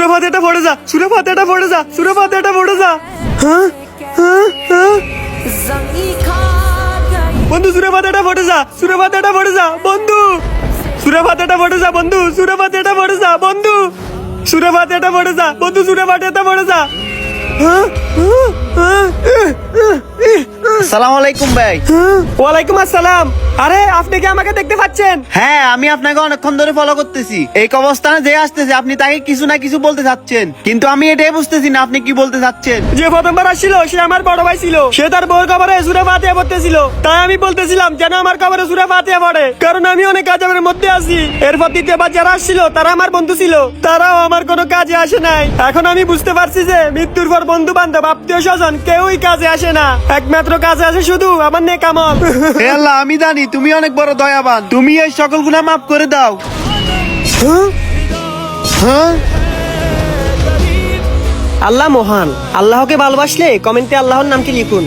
সূরা ফাতিহাটা পড়ে যা, সূরা ফাতিহাটা পড়ে যা, সূরা ফাতিহাটা পড়ে যা। হ্যাঁ হ্যাঁ হ্যাঁ বন্ধু সূরা ফাতিহাটা পড়ে যা, সূরা ফাতিহাটা পড়ে যা বন্ধু, সূরা ফাতিহাটা পড়ে যা বন্ধু, সূরা ফাতিহাটা পড়ে যা বন্ধু, সূরা ফাতিহাটা পড়ে যা বন্ধু, সূরা ফাতিহাটা পড়ে যা। আসসালামু আলাইকুম ভাই। ওয়ালাইকুম আসসালাম। আরে আপনি কি আমাকে দেখতে পাচ্ছেন? হ্যাঁ, আমি আপনাকে অনেকক্ষণ ধরে ফলো করতেছি। এই অবস্থানে যে আসতেছে আপনি তাকে কিছু না কিছু বলতে চাচ্ছেন, কিন্তু আমি এটাই বুঝতেছি না আপনি কি বলতে চাচ্ছেন। যে প্রথমবার আসছিল সে আমার বড় ভাই ছিল, সে তার বউর কবরে সূরা ফাতিহা পড়তেছিল, তাই আমি বলতেছিলাম যেন আমার কবরে সূরা ফাতিহা পড়ে, কারণ আমি অনেক আযাবের মধ্যে আছি। এরপর দ্বিতীয়বার যারা আসছিল তারা আমার বন্ধু ছিল, তারাও আমার কোনো কাজে আসে নাই। এখন আমি বুঝতে পারছি যে মৃত্যুর পর বন্ধু বান্ধব আত্মীয় স্বজন কেউই কাজে আসে না, একমাত্র কাজে আসে শুধু আমার নেক আমল। হে আল্লাহ, আমি জানি তুমি অনেক বড় দয়াবান, তুমি এই সকল গুনাহ মাফ করে দাও। হ্যাঁ, আল্লাহ মহান। আল্লাহকে ভালোবাসলে কমেন্টে আল্লাহর নামটি লিখুন।